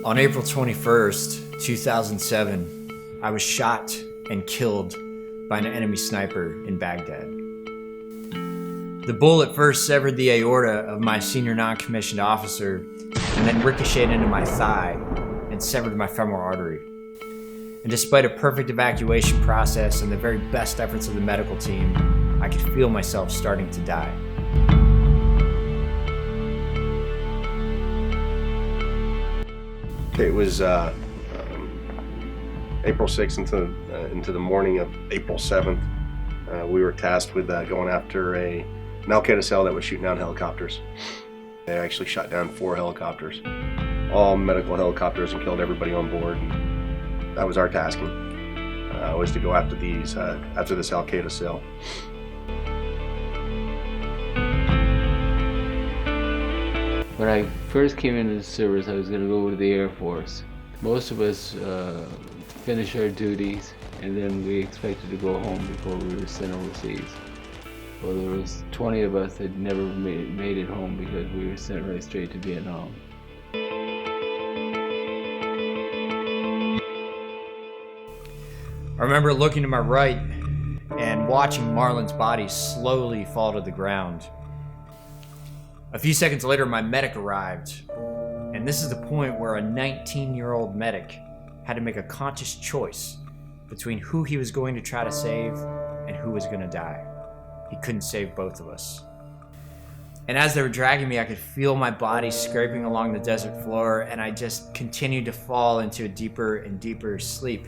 On April 21st, 2007, I was shot and killed by an enemy sniper in Baghdad. The bullet first severed the aorta of my senior non-commissioned officer and then ricocheted into my thigh and severed my femoral artery. And despite a perfect evacuation process and the very best efforts of the medical team, I could feel myself starting to die. It was April 6th into the morning of April 7th. We were tasked with going after an Al-Qaeda cell that was shooting down helicopters. They actually shot down 4 helicopters, all medical helicopters, and killed everybody on board. And that was our tasking, was to go after this Al-Qaeda cell. When I first came into the service, I was going to go to the Air Force. Most of us finished our duties, and then we expected to go home before we were sent overseas. Well, there was 20 of us that never made it home because we were sent right straight to Vietnam. I remember looking to my right and watching Marlon's body slowly fall to the ground. A few seconds later, my medic arrived, and this is the point where a 19-year-old medic had to make a conscious choice between who he was going to try to save and who was going to die. He couldn't save both of us. And as they were dragging me, I could feel my body scraping along the desert floor, and I just continued to fall into a deeper and deeper sleep.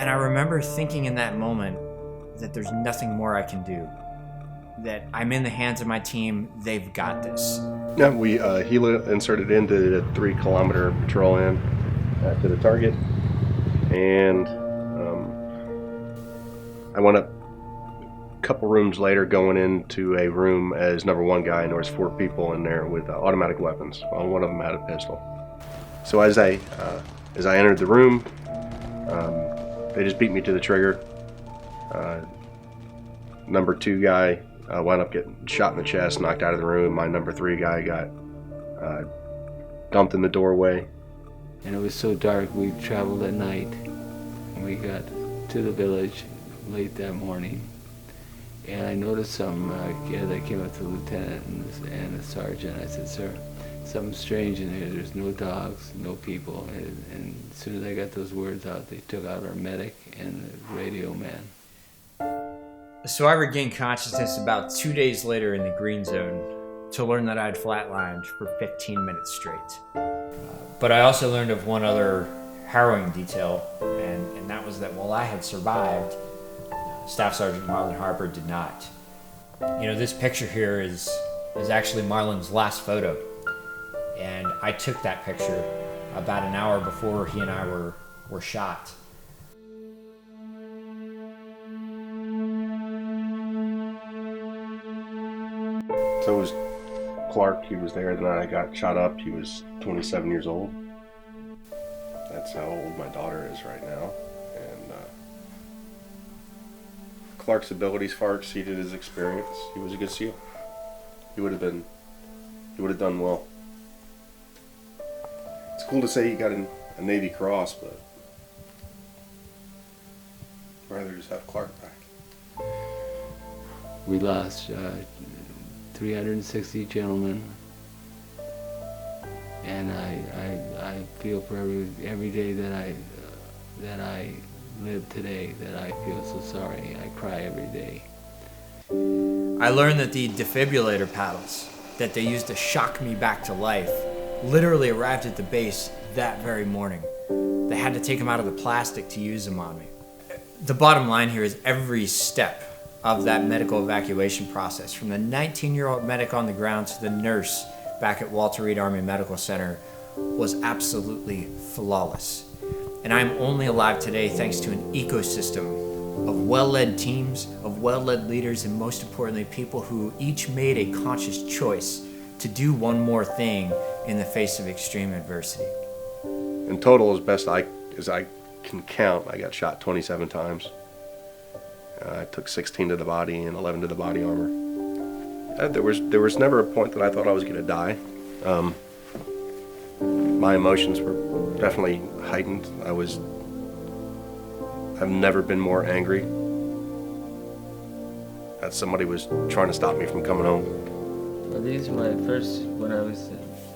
And I remember thinking in that moment that there's nothing more I can do. That I'm in the hands of my team, they've got this. Yeah, we helo inserted into the 3-kilometer patrol in to the target, and I went up a couple rooms later, going into a room as number 1 guy, and there was 4 people in there with automatic weapons. Well, one of them had a pistol. So as I entered the room, they just beat me to the trigger. Number 2 guy wound up getting shot in the chest, knocked out of the room. My number 3 guy got dumped in the doorway. And it was so dark, we traveled at night. We got to the village late that morning, and I noticed some kid that came up to the lieutenant and the sergeant. I said, "Sir, something's strange in here. There's no dogs, no people." And as soon as I got those words out, they took out our medic and the radio man. So I regained consciousness about 2 days later in the green zone to learn that I had flatlined for 15 minutes straight. But I also learned of one other harrowing detail, and that was that while I had survived, Staff Sergeant Marlon Harper did not. You know, this picture here is actually Marlon's last photo, and I took that picture about an hour before he and I were shot. So it was Clark. He was there the night I got shot up. He was 27 years old. That's how old my daughter is right now. And Clark's abilities far exceeded his experience. He was a good SEAL. He would have done well. It's cool to say he got a Navy Cross, but I'd rather just have Clark back. We lost 360 gentlemen, and I feel for every day that I live today that I feel so sorry. I cry every day. I learned that the defibrillator paddles that they used to shock me back to life literally arrived at the base that very morning. They had to take them out of the plastic to use them on me. The bottom line here is every step of that medical evacuation process, from the 19-year-old medic on the ground to the nurse back at Walter Reed Army Medical Center, was absolutely flawless. And I'm only alive today thanks to an ecosystem of well-led teams, of well-led leaders, and most importantly, people who each made a conscious choice to do one more thing in the face of extreme adversity. In total, as best as I can count, I got shot 27 times. I took 16 to the body and 11 to the body armor. There was never a point that I thought I was going to die. My emotions were definitely heightened. I've never been more angry that somebody was trying to stop me from coming home. Well, these are my first, when I was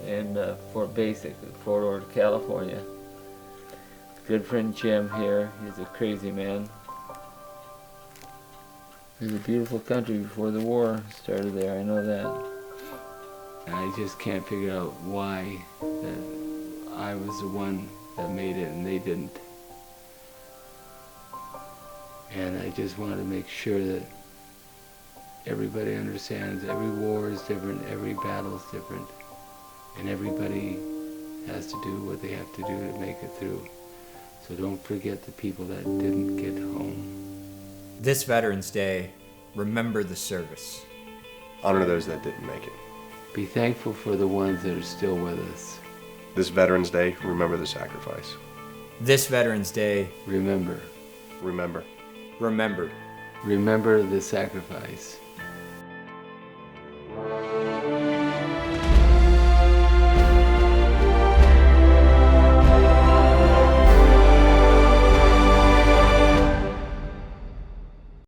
in Fort Basic, Fort Ord, California. Good friend Jim here, he's a crazy man. It was a beautiful country before the war started there, I know that. And I just can't figure out why that I was the one that made it and they didn't. And I just wanted to make sure that everybody understands every war is different, every battle is different, and everybody has to do what they have to do to make it through. So don't forget the people that didn't get home. This Veterans Day, remember the service. Honor those that didn't make it. Be thankful for the ones that are still with us. This Veterans Day, remember the sacrifice. This Veterans Day, Remember. Remember. remember. Remember the sacrifice.